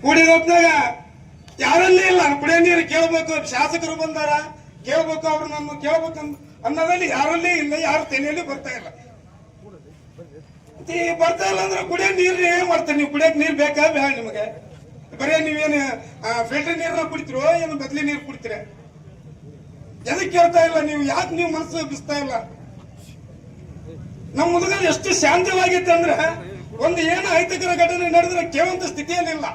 ಕುಡಿದ ಹೊತ್ನಾಗ ಯಾರಲ್ಲಿ ಇಲ್ಲ ಕುಡಿಯೋ ನೀರು ಕೇಳ್ಬೇಕು, ಶಾಸಕರು ಬಂದಾರ ಕೇಳ್ಬೇಕು, ಅವ್ರು ನಮ್ಮ ಕೇಳ್ಬೇಕು ಅನ್ನೋದ್ರಲ್ಲಿ ಯಾರಲ್ಲಿ ಇಲ್ಲ, ಯಾರು ತೆನೆಯಲ್ಲಿ ಬರ್ತಾ ಇಲ್ಲ. ಬರ್ತಾ ಇಲ್ಲ ಅಂದ್ರೆ ಕುಡಿಯೋ ನೀರು ಏನ್ ಮಾಡ್ತಾರೆ ನೀವು? ಕುಡಿಯಕ್ ನೀರು ಬೇಕಾ ಬೇಡ ನಿಮಗೆ? ಬರೀ ನೀವೇನು ಫಿಲ್ಟರ್ ನೀರನ್ನ ಕುಡಿತಿರೋ ಏನು ಬದಲಿ ನೀರು ಕುಡಿತೀರ? ಎದಕ್ಕೆ ಕೇಳ್ತಾ ಇಲ್ಲ ನೀವು? ಯಾಕೆ ನೀವು ಮನಸ್ಸು ಬಿಸ್ತಾ ಇಲ್ಲ? ನಮ್ಮ ಹುಡುಗರು ಎಷ್ಟು ಶಾಂತವಾಗಿತ್ತು ಅಂದ್ರೆ ಒಂದು ಏನು ಅಹಿತಕರ ಘಟನೆ ನಡೆದ್ರೆ ಕೇಳುವಂತ ಸ್ಥಿತಿಯಲ್ಲಿಲ್ಲ.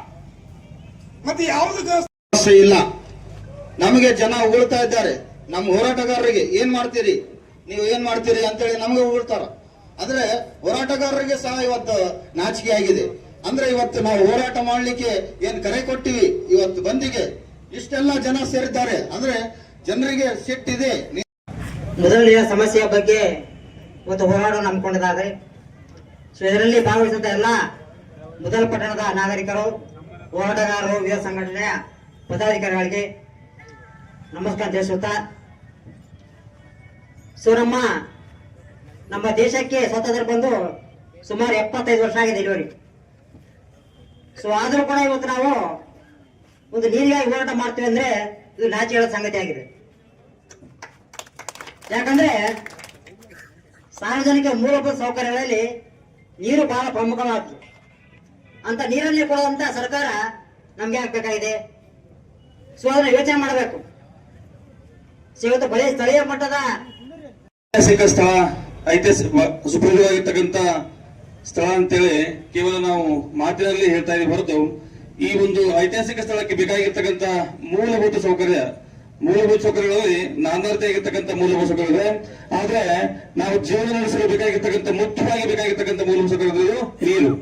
ಮತ್ತೆ ಯಾವುದಕ್ಕೆ ಸಮಸ್ಯೆ ಇಲ್ಲ. ನಮಗೆ ಜನ ಉಗುಳ್ತಾ ಇದ್ದಾರೆ. ನಮ್ಮ ಹೋರಾಟಗಾರರಿಗೆ ಏನ್ ಮಾಡ್ತೀರಿ ನೀವು, ಏನ್ ಮಾಡ್ತೀರಿ ಅಂತೇಳಿ ನಮಗೆ ಉಗುಳ್ತಾರ. ಅಂದ್ರೆ ಹೋರಾಟಗಾರರಿಗೆ ಸಹ ಇವತ್ತು ನಾಚಿಕೆ ಆಗಿದೆ. ಅಂದ್ರೆ ಇವತ್ತು ನಾವು ಹೋರಾಟ ಮಾಡ್ಲಿಕ್ಕೆ ಏನ್ ಕರೆ ಕೊಟ್ಟಿವಿ, ಇವತ್ತು ಬಂದಿಗೆ ಇಷ್ಟೆಲ್ಲ ಜನ ಸೇರಿದ್ದಾರೆ ಅಂದ್ರೆ ಜನರಿಗೆ ಸಿಟ್ಟಿದೆ. ಮೊದಲನೆಯ ಸಮಸ್ಯೆಯ ಬಗ್ಗೆ ಇವತ್ತು ಹೋರಾಟ ಹಮ್ಮಿಕೊಂಡಿದ್ದಾರೆ. ಇದರಲ್ಲಿ ಭಾಗವಹಿಸಿದ ಎಲ್ಲ ಮೊದಲ ಪಟ್ಟಣದ ನಾಗರಿಕರು, ಹೋರಾಟಗಾರರು, ವಿವಿಧ ಸಂಘಟನೆಯ ಪದಾಧಿಕಾರಿಗಳಿಗೆ ನಮಸ್ಕಾರ ತಿಳಿಸುತ್ತಾ, ನಮ್ಮ ದೇಶಕ್ಕೆ ಸ್ವಾತಂತ್ರ್ಯ ಬಂದು ಸುಮಾರು 75 ವರ್ಷ ಆಗಿದೆ ಇಲ್ಲಿವರೆಗೆ. ಆದ್ರೂ ಕೂಡ ಇವತ್ತು ನಾವು ಒಂದು ನೀರಿಗಾಗಿ ಹೋರಾಟ ಮಾಡ್ತೀವಿ ಅಂದ್ರೆ ಇದು ನಾಚಿ ಹೇಳೋ ಸಂಗತಿ ಆಗಿದೆ. ಯಾಕಂದ್ರೆ ಸಾರ್ವಜನಿಕ ಮೂಲಭೂತ ಸೌಕರ್ಯಗಳಲ್ಲಿ ನೀರು ಬಹಳ ಪ್ರಮುಖವಾದ್ದು. ಅಂತ ನೀರನ್ನೇ ಕೊಡುವಂತ ಸರ್ಕಾರ ನಮ್ಗೆ ಆಗ್ಬೇಕಾಗಿದೆ. ಅದನ್ನ ಯೋಚನೆ ಮಾಡಬೇಕು. ಇವತ್ತು ಬರೀ ಸ್ಥಳೀಯ ಮಟ್ಟದ ಐತಿಹಾಸಿಕ ಸ್ಥಳ, ಸುಪ್ರಸಿದ್ಧವಾಗಿರ್ತಕ್ಕಂಥ ಸ್ಥಳ ಅಂತೇಳಿ ಕೇವಲ ನಾವು ಮಾತಿನಲ್ಲಿ ಹೇಳ್ತಾ ಇದ್ದೀವಿ ಹೊರತು ಈ ಒಂದು ಐತಿಹಾಸಿಕ ಸ್ಥಳಕ್ಕೆ ಬೇಕಾಗಿರ್ತಕ್ಕಂಥ ಮೂಲಭೂತ ಸೌಕರ್ಯಗಳಲ್ಲಿ ನಾನಾರ್ಥಿ ಆಗಿರ್ತಕ್ಕಂಥ ಮೂಲಭೂತ ಸೌಕರ್ಯ. ಆದ್ರೆ ನಾವು ಜೀವನ ನಡೆಸಲು ಬೇಕಾಗಿರ್ತಕ್ಕಂಥ ಮುಖ್ಯವಾಗಿ ಬೇಕಾಗಿರ್ತಕ್ಕಂಥ ಮೂಲಭೂತ ಸೌಕರ್ಯಗಳು ನೀರು.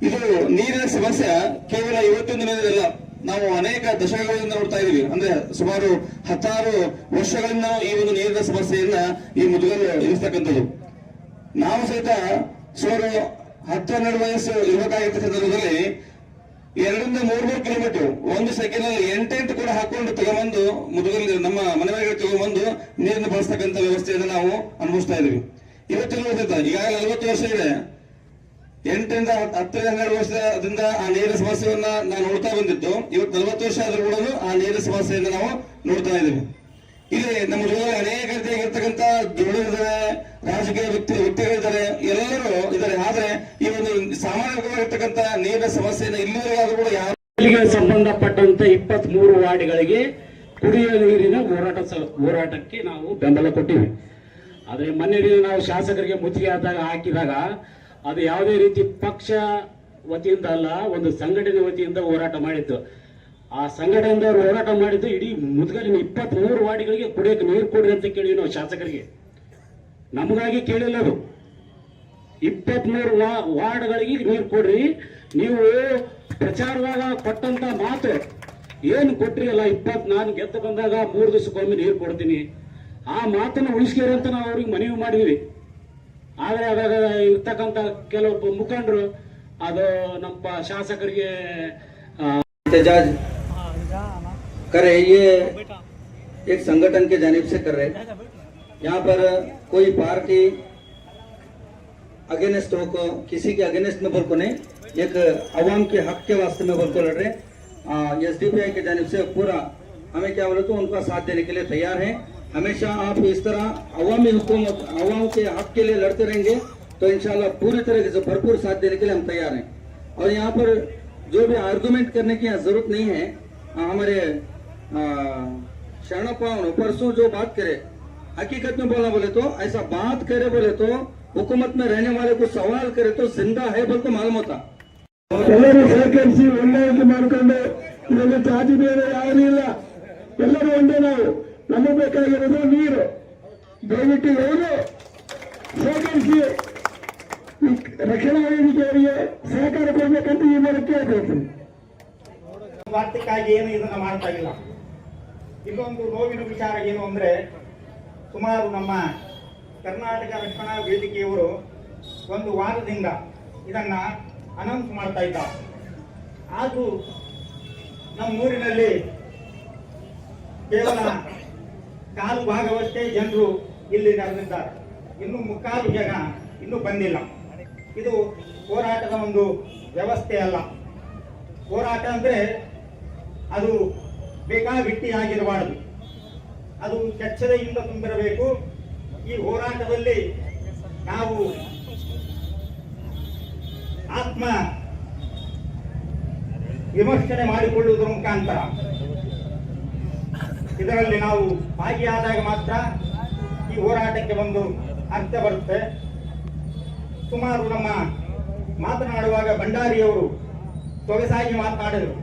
ಇದು ನೀರಿನ ಸಮಸ್ಯೆ ಕೇವಲ ಇವತ್ತೊಂದು ದಿನದಲ್ಲ, ನಾವು ಅನೇಕ ದಶಕಗಳಿಂದ ನೋಡ್ತಾ ಇದೀವಿ. ಅಂದ್ರೆ ಸುಮಾರು 16 ವರ್ಷಗಳಿಂದ ಈ ಒಂದು ನೀರಿನ ಸಮಸ್ಯೆಯನ್ನ ಈ ಮುದುಗಲು ಎದುರಿಸ್ತಕ್ಕಂಥದ್ದು. ನಾವು ಸಹಿತ ಸುಮಾರು 10-12 ವಯಸ್ಸು ಇರಬೇಕಾಗಿದ್ದ ಸಂದರ್ಭದಲ್ಲಿ 2-3 ಕಿಲೋಮೀಟರ್ ಒಂದು ಸೆಕೆಂಡ್ ಅಲ್ಲಿ 8 ಕೂಡ ಹಾಕೊಂಡು ತಗೊಂಬಂದು ಮುದುಗಲ್ಲಿ ನಮ್ಮ ಮನೆಗಳಿಗೆ ತಗೊಂಬಂದು ನೀರನ್ನು ಬಳಸ್ತಕ್ಕಂಥ ವ್ಯವಸ್ಥೆಯನ್ನು ನಾವು ಅನುಭವಿಸ್ತಾ ಇದೀವಿ. ಇವತ್ತಿನ ಈಗಾಗಲೇ 40 ವರ್ಷ ಇದೆ. 8-10-12 ವರ್ಷದಿಂದ ಆ ನೀರಿನ ಸಮಸ್ಯೆಯನ್ನ ನಾವು ನೋಡ್ತಾ ಬಂದಿದ್ದು. ಇವತ್ತು 40 ವರ್ಷ ಆದ್ರೂ ಕೂಡ ಆ ನೀರಿನ ಸಮಸ್ಯೆಯನ್ನು ನಾವು ನೋಡ್ತಾ ಇದ್ದೀವಿ. ಇಲ್ಲಿ ನಮ್ಮ ಜಿಲ್ಲೆಯಲ್ಲಿ ಅನೇಕ ರೀತಿಯಾಗಿರ್ತಕ್ಕಂಥ ದುಡಿದಿದ್ದಾರೆ, ರಾಜಕೀಯ ವ್ಯಕ್ತಿಗಳಿದ್ದಾರೆ, ಎಲ್ಲರೂ ಇದ್ದಾರೆ. ಆದ್ರೆ ಈ ಒಂದು ಸಾಮಾನ್ಯವಾಗಿರ್ತಕ್ಕಂಥ ನೀರಿನ ಸಮಸ್ಯೆಯನ್ನು ಇಲ್ಲಿವರೆಗಾದ್ರೂ ಕೂಡ ಯಾರಿಗೆ ಸಂಬಂಧಪಟ್ಟಂತ 23 ವಾರ್ಡ್ಗಳಿಗೆ ಕುಡಿಯುವ ನೀರಿನ ಹೋರಾಟಕ್ಕೆ ನಾವು ಬೆಂಬಲ ಕೊಟ್ಟಿವಿ. ಆದ್ರೆ ಮೊನ್ನೆ ನಾವು ಶಾಸಕರಿಗೆ ಮುತ್ತಿಗೆ ಹಾಕಿದಾಗ ಅದು ಯಾವುದೇ ರೀತಿ ಪಕ್ಷ ವತಿಯಿಂದ ಅಲ್ಲ, ಒಂದು ಸಂಘಟನೆ ವತಿಯಿಂದ ಹೋರಾಟ ಮಾಡಿತ್ತು. ಆ ಸಂಘಟನೆಯಿಂದ ಹೋರಾಟ ಮಾಡಿದ್ದು ಇಡೀ ಮುದ್ಗಲಿನ 23 ವಾರ್ಡ್ಗಳಿಗೆ ಕುಡಿಯಕ್ಕೆ ನೀರು ಕೊಡ್ರಿ ಅಂತ ಕೇಳಿ ನಾವು ಶಾಸಕರಿಗೆ. ನಮಗಾಗಿ ಕೇಳಿಲ್ಲ, ಅದು 23 ವಾರ್ಡ್ಗಳಿಗೆ ನೀರು ಕೊಡ್ರಿ. ನೀವು ಪ್ರಚಾರವಾಗ ಕೊಟ್ಟಂತ ಮಾತು ಏನು ಕೊಟ್ರಿ ಅಲ್ಲ, ನಾನು ಗೆದ್ದು ಬಂದಾಗ 3 ದಿವಸಕ್ಕೊಮ್ಮೆ ನೀರು ಕೊಡ್ತೀನಿ, ಆ ಮಾತನ್ನು ಉಳಿಸ್ಕೇರಿ ಅಂತ ನಾವು ಅವ್ರಿಗೆ ಮನವಿ ಮಾಡಿದ್ವಿ. ಆದ್ರೆ ಅದಾಗ ಇರ್ತಕ್ಕಂಥ ಕೆಲವು ಮುಖಂಡರು ಅದು ನಮ್ಮ ಶಾಸಕರಿಗೆ एहतजाज कर रहे, ये एक संगठन के जानिब से कर रहे। यहाँ पर कोई पार्टी अगेंस्ट हो को किसी के अगेंस्ट में बोल को नहीं, एक अवाम के हक के वास्ते में बोल को लड़ रहे। एसडीपीआई के जानिब से पूरा हमें क्या बोले तो उनका साथ देने के लिए तैयार है। हमेशा आप इस तरह अवामी हुकूमत अवाम के हक के लिए लड़ते रहेंगे तो इंशाल्लाह पूरी तरह से भरपूर साथ देने के लिए हम तैयार हैं। और यहाँ पर जो भी आर्गुमेंट करने की जरूरत नहीं है। हमारे शरणप्पा परसों जो बात करे, हकीकत में बोलना बोले तो ऐसा बात करे बोले तो हुकूमत में रहने वाले को सवाल करे तो जिंदा है बोल तो मालूम होता। ಎಲ್ಲರೂ ಸಹಕರಿಸಿ ಒಳ್ಳೆಯದು ಮಾಡಿಕೊಂಡು ಇದನ್ನು ಜಾತಿ ಬೇರೆ ಯಾರೂ ಇಲ್ಲ, ಎಲ್ಲರೂ ಒಂದೇ. ನಾವು ನಮಗೆ ಬೇಕಾಗಿರೋದು ನೀರು. ದಯವಿಟ್ಟು ಅವರು ಸಹಕರಿಸಿ ರಕ್ಷಣಾ ವೇದಿಕೆಯವರಿಗೆ ಸಹಕಾರ ಕೊಡಬೇಕಂತ ಈ ಮೂಲಕ ಕೇಳಬೇಕು. ಸ್ವಾರ್ಥಕ್ಕಾಗಿ ಏನು ಇದನ್ನ ಮಾಡ್ತಾ ಇಲ್ಲ. ಇನ್ನೊಂದು ನೋವಿನ ವಿಚಾರ ಏನು ಅಂದ್ರೆ, ಸುಮಾರು ನಮ್ಮ ಕರ್ನಾಟಕ ರಕ್ಷಣಾ ವೇದಿಕೆಯವರು ಒಂದು ವಾರದಿಂದ ಇದನ್ನ ಅನೌನ್ಸ್ ಮಾಡ್ತಾ ಇದ್ದಾರೆ. ಆದ್ರೂ ನಮ್ಮ ಊರಿನಲ್ಲಿ ಕೇವಲ ಕಾಲು ಭಾಗವಷ್ಟೇ ಜನರು ಇಲ್ಲಿ ನೆರೆದಿದ್ದಾರೆ. ಇನ್ನು ಮುಕ್ಕಾಲು ಜನ ಇನ್ನೂ ಬಂದಿಲ್ಲ. ಇದು ಹೋರಾಟದ ಒಂದು ವ್ಯವಸ್ಥೆ ಅಲ್ಲ. ಹೋರಾಟ ಅಂದ್ರೆ ಅದು ಬೇಕಾಬಿಟ್ಟಿಯಾಗಿರಬಾರದು, ಅದು ಕೆಚ್ಚದೆಯಿಂದ ತುಂಬಿರಬೇಕು. ಈ ಹೋರಾಟದಲ್ಲಿ ನಾವು ಆತ್ಮ ವಿಮರ್ಶನೆ ಮಾಡಿಕೊಳ್ಳುವುದರ ಮುಖಾಂತರ ಇದರಲ್ಲಿ ನಾವು ಭಾಗಿಯಾದಾಗ ಮಾತ್ರ ಈ ಹೋರಾಟಕ್ಕೆ ಒಂದು ಅರ್ಥ ಬರುತ್ತೆ. ಸುಮಾರು ನಮ್ಮ ಮಾತನಾಡುವಾಗ ಭಂಡಾರಿಯವರು ಸೊಗಸಾಗಿ ಮಾತನಾಡಿದರು.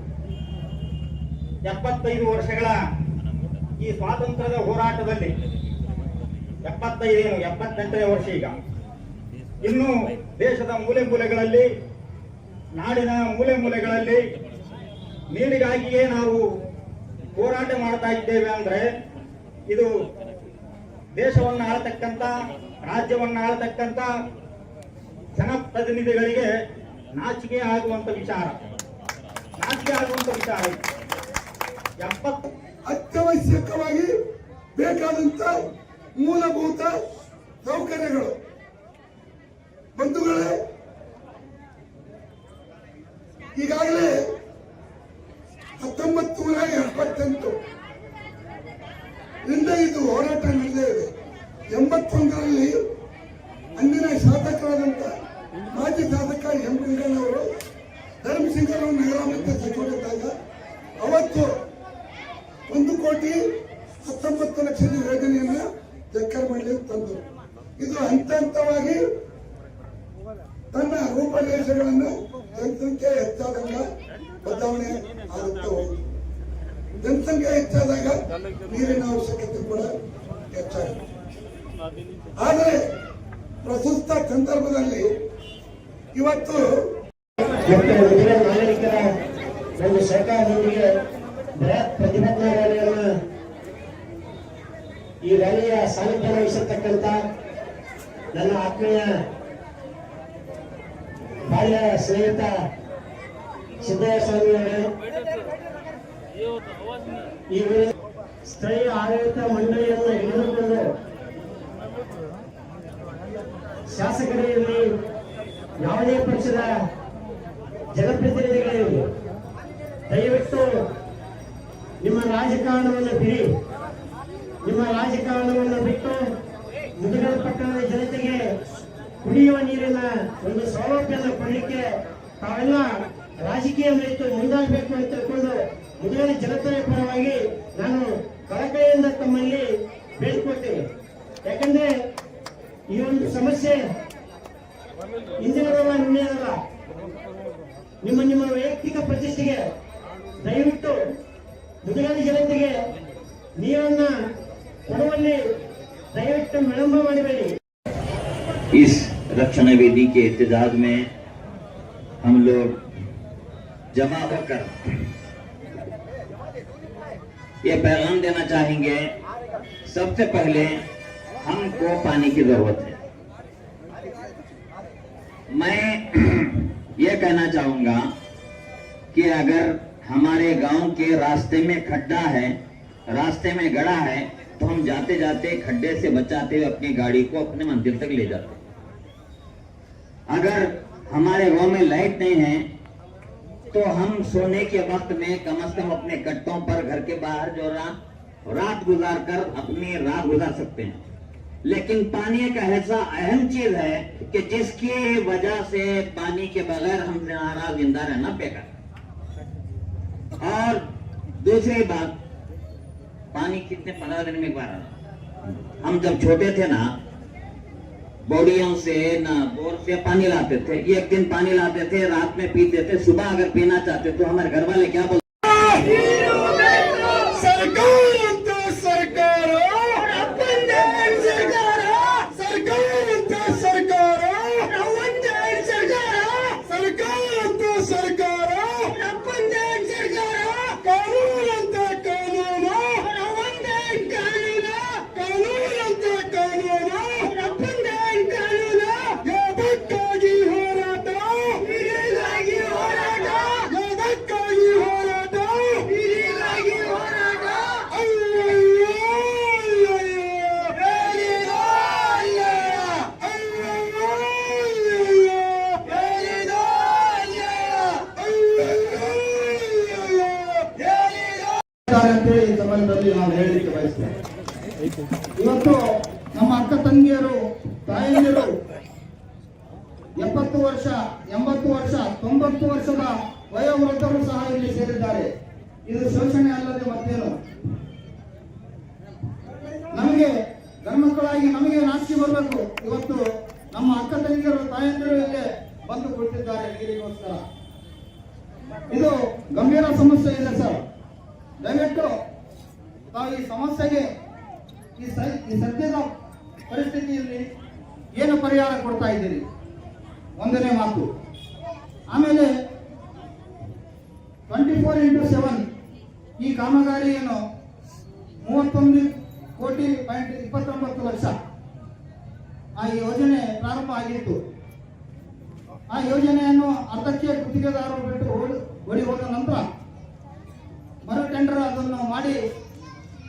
75 ವರ್ಷಗಳ ಈ ಸ್ವಾತಂತ್ರ್ಯದ ಹೋರಾಟದಲ್ಲಿ 78ನೇ ವರ್ಷ ಈಗ. ಇನ್ನು ದೇಶದ ಮೂಲೆ ಮೂಲೆಗಳಲ್ಲಿ, ನಾಡಿನ ಮೂಲೆ ಮೂಲೆಗಳಲ್ಲಿ ನೀರಿಗಾಗಿಯೇ ನಾವು ಹೋರಾಟ ಮಾಡ್ತಾ ಇದ್ದೇವೆ ಅಂದ್ರೆ ಇದು ದೇಶವನ್ನು ಆಳ್ತಕ್ಕಂಥ, ರಾಜ್ಯವನ್ನು ಆಳ್ತಕ್ಕಂಥ ಜನಪ್ರತಿನಿಧಿಗಳಿಗೆ ನಾಚಿಕೆ ಆಗುವಂತ ವಿಚಾರ. 70 ಅತ್ಯವಶ್ಯಕವಾಗಿ ಬೇಕಾದಂತ ಮೂಲಭೂತ ಸೌಕರ್ಯಗಳು. ಬಂಧುಗಳೇ, ಈಗಾಗಲೇ 1978 ರಿಂದ ಇದು ಹೋರಾಟ ನಡೆದೇ ಇದೆ. 81ರಲ್ಲಿ ಅಂದಿನ ಶಾಸಕರಾದಂತ ಮಾಜಿ ಶಾಸಕ ಎಂ ವೆಂಕಣ್ಣವರು ಧರ್ಮಸಿಂಗರು ನಗರಾಭಿವೃದ್ಧಿ ಸಚಿವರಿದ್ದಾಗ ಅವತ್ತು 1,19,00,000 ಯೋಜನೆಯನ್ನ ಜಕ್ಕರಮಳ್ಳಿ ತಂದರು. ಇದು ಹಂತ ಹಂತವಾಗಿ ತನ್ನ ರೂಪರೇಷೆಗಳನ್ನು ಜನಸಂಖ್ಯೆ ಹೆಚ್ಚಾದಾಗ ಬದಲಾವಣೆ ಆಗುತ್ತಾ ಹೋಯಿತು. ಜನಸಂಖ್ಯೆ ಹೆಚ್ಚಾದಾಗ ನೀರಿನ ಅವಶ್ಯಕತೆ ಕೂಡ ಹೆಚ್ಚಾಗುತ್ತೆ. ಆದರೆ ಪ್ರಸ್ತುತ ಸಂದರ್ಭದಲ್ಲಿ ಇವತ್ತು ನಾಗರಿಕರ ಒಂದು ಸರ್ಕಾರದೊಂದಿಗೆ ಬೃಹತ್ ಪ್ರತಿಭಟನಾ ರ್ಯಾಲಿಯನ್ನು, ಈ ರ್ಯಾಲಿಯ ಸಾನ್ನಿಧ್ಯ ವಹಿಸಿರ್ತಕ್ಕಂಥ ನನ್ನ ಆತ್ಮೀಯ ಬಾಲ್ಯ ಸ್ನೇಹಿತ ಸಿದ್ದಯ್ಯ ಸ್ವಾಮಿಯವರೇ, ಈ ಸ್ಥಳೀಯ ಆಡಳಿತ ಮಂಡಳಿಯನ್ನು ಹಿಡಿದುಕೊಂಡು ಶಾಸಕರಲ್ಲಿ ಯಾವುದೇ ಪಕ್ಷದ ಜನಪ್ರತಿನಿಧಿಗಳಿರಲಿ, ದಯವಿಟ್ಟು ನಿಮ್ಮ ರಾಜಕಾರಣವನ್ನು ಬಿಡಿ. ನಿಮ್ಮ ರಾಜಕಾರಣವನ್ನು ಬಿಟ್ಟು ಮುದಗಲ್ ಪಟ್ಟಣದ ಜನತೆಗೆ ಕುಡಿಯುವ ನೀರಿನ ಒಂದು ಸೌಲಭ್ಯವನ್ನು ಕೊಡಲಿಕ್ಕೆ ತಾವೆಲ್ಲ ರಾಜಕೀಯ ಮರೆತು ಮುಂದಾಗಬೇಕು ಅಂತ ತಿಳ್ಕೊಂಡು ಮುದಗಲ್ ಜನತೆಯ ಪರವಾಗಿ ನಾನು ಕಳಕಳಿಯಿಂದ ತಮ್ಮಲ್ಲಿ ಬೇಡಿಕೊಳ್ತೇನೆ. ಯಾಕಂದ್ರೆ ಈ ಒಂದು ಸಮಸ್ಯೆ ಇಂದಿನದಲ್ಲ, ನಿನ್ನೆದಲ್ಲ. ನಿಮ್ಮ ವೈಯಕ್ತಿಕ ಪ್ರತಿಷ್ಠೆಗೆ ದಯವಿಟ್ಟು ಮುದಗಲ್ ಜನತೆಗೆ ನೀರನ್ನ ಕೊಡುವಲ್ಲಿ ದಯವಿಟ್ಟು ವಿಳಂಬ ಮಾಡಬೇಡಿ. इस रक्षण वेदी के एहतजाज में हम लोग जमा होकर ये पैगाम देना चाहेंगे, सबसे पहले हमको पानी की जरूरत है। मैं ये कहना चाहूंगा कि अगर हमारे गांव के रास्ते में खड्डा है, रास्ते में गड्ढा है, तो हम जाते जाते खड्डे से बचाते हुए अपनी गाड़ी को अपने मंदिर तक ले जाते। अगर हमारे गांव में लाइट नहीं है तो हम सोने के वक्त में कम से कम अपने कट्टों पर घर के बाहर जो रात गुजार कर अपनी रात गुजार सकते हैं। लेकिन पानी एक ऐसा अहम चीज है कि जिसकी वजह से पानी के बगैर हम जिंदा रहना बेकार। और दूसरी बात, पानी कितने 15 दिन में एक बार आता। हम जब छोटे थे ना, बोड़ियों से ना बोर से पानी लाते थे, एक दिन पानी लाते थे, रात में पीते थे, सुबह अगर पीना चाहते तो हमारे घर वाले क्या बोलते, ಹೋರಾಟ ಅಂತೇಳಿ ಈ ಸಂಬಂಧದಲ್ಲಿ ನಾವು ಹೇಳಲಿಕ್ಕೆ ಬಯಸ್ತೇವೆ. ಇವತ್ತು ನಮ್ಮ ಅಕ್ಕ ತಂಗಿಯರು, ತಾಯಂದಿರು 70 ವರ್ಷ, 80 ವರ್ಷ, 90 ವರ್ಷದ ವಯೋವೃದ್ಧರು ಸಹ ಇಲ್ಲಿ ಸೇರಿದ್ದಾರೆ. ಇದು ಶೋಷಣೆ ಅಲ್ಲದೆ ಮತ್ತೇನು? ನಮಗೆ ಗಂಡ್ಮಕ್ಕಳಾಗಿ ನಮಗೆ ನಾಚಿಕೆ ಬರಬೇಕು. ಇವತ್ತು ನಮ್ಮ ಅಕ್ಕ ತಂಗಿಯರು, ತಾಯಂದಿರು ಇಲ್ಲೇ ಬಂದು ಕೊಟ್ಟಿದ್ದಾರೆ ನೀರಿಗೋಸ್ಕರ. ಇದು ಗಂಭೀರ ಸಮಸ್ಯೆ ಇದೆ ಸರ್. ದಯವಿಟ್ಟು ತಾವು ಈ ಸಮಸ್ಯೆಗೆ ಈ ಸದ್ಯದ ಪರಿಸ್ಥಿತಿಯಲ್ಲಿ ಏನು ಪರಿಹಾರ ಕೊಡ್ತಾ ಇದ್ದೀರಿ? ಒಂದನೇ ಮಾತು. ಆಮೇಲೆ 24x7 ಈ ಕಾಮಗಾರಿಯನ್ನು 31,29,00,000 ಆ ಯೋಜನೆ ಪ್ರಾರಂಭ ಆಗಿತ್ತು. ಆ ಯೋಜನೆಯನ್ನು ಅರ್ಧಕ್ಕೆ ಗುತ್ತಿಗೆದಾರರು ಬಿಟ್ಟು ಓಡಿ ಹೋದ ನಂತರ ಮರು ಟೆಂಡರ್ ಅದನ್ನು ಮಾಡಿ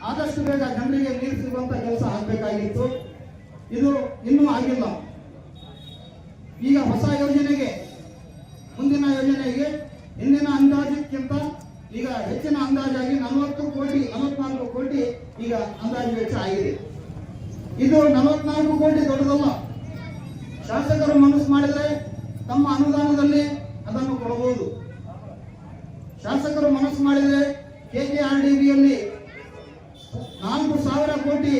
ಆದಷ್ಟು ಬೇಗ ಜನರಿಗೆ ನೀರು ಸಿಗುವಂತ ಕೆಲಸ ಆಗಬೇಕಾಗಿತ್ತು. ಇದು ಇನ್ನೂ ಆಗಿಲ್ಲ. ಈಗ ಹೊಸ ಯೋಜನೆಗೆ, ಮುಂದಿನ ಯೋಜನೆಗೆ ಹಿಂದಿನ ಅಂದಾಜಿಗಿಂತ ಈಗ ಹೆಚ್ಚಿನ ಅಂದಾಜಾಗಿ 44 ಕೋಟಿ ಈಗ ಅಂದಾಜು ವೆಚ್ಚ ಆಗಿದೆ. ಇದು 44 ಕೋಟಿ ದೊಡ್ಡದಲ್ಲ. ಶಾಸಕರು ಮನಸ್ಸು ಮಾಡಿದರೆ ತಮ್ಮ ಅನುದಾನದಲ್ಲಿ ಅದನ್ನು ಕೊಡಬಹುದು. ಶಾಸಕರು ಮನಸ್ಸು ಮಾಡಿದರೆ KKRDBಯಲ್ಲಿ 4,000 ಕೋಟಿ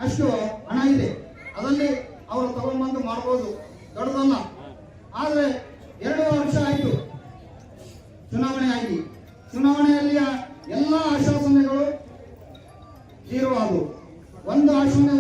ಅಷ್ಟು ಹಣ ಇದೆ. ಅದರಲ್ಲಿ ಅವರು ತಗೊಂಡ್ಬಂದು ಮಾಡಬಹುದು, ದೊಡ್ಡದಲ್ಲ. ಆದರೆ 2 ವರ್ಷ ಆಯಿತು ಚುನಾವಣೆ ಆಗಿ. ಚುನಾವಣೆ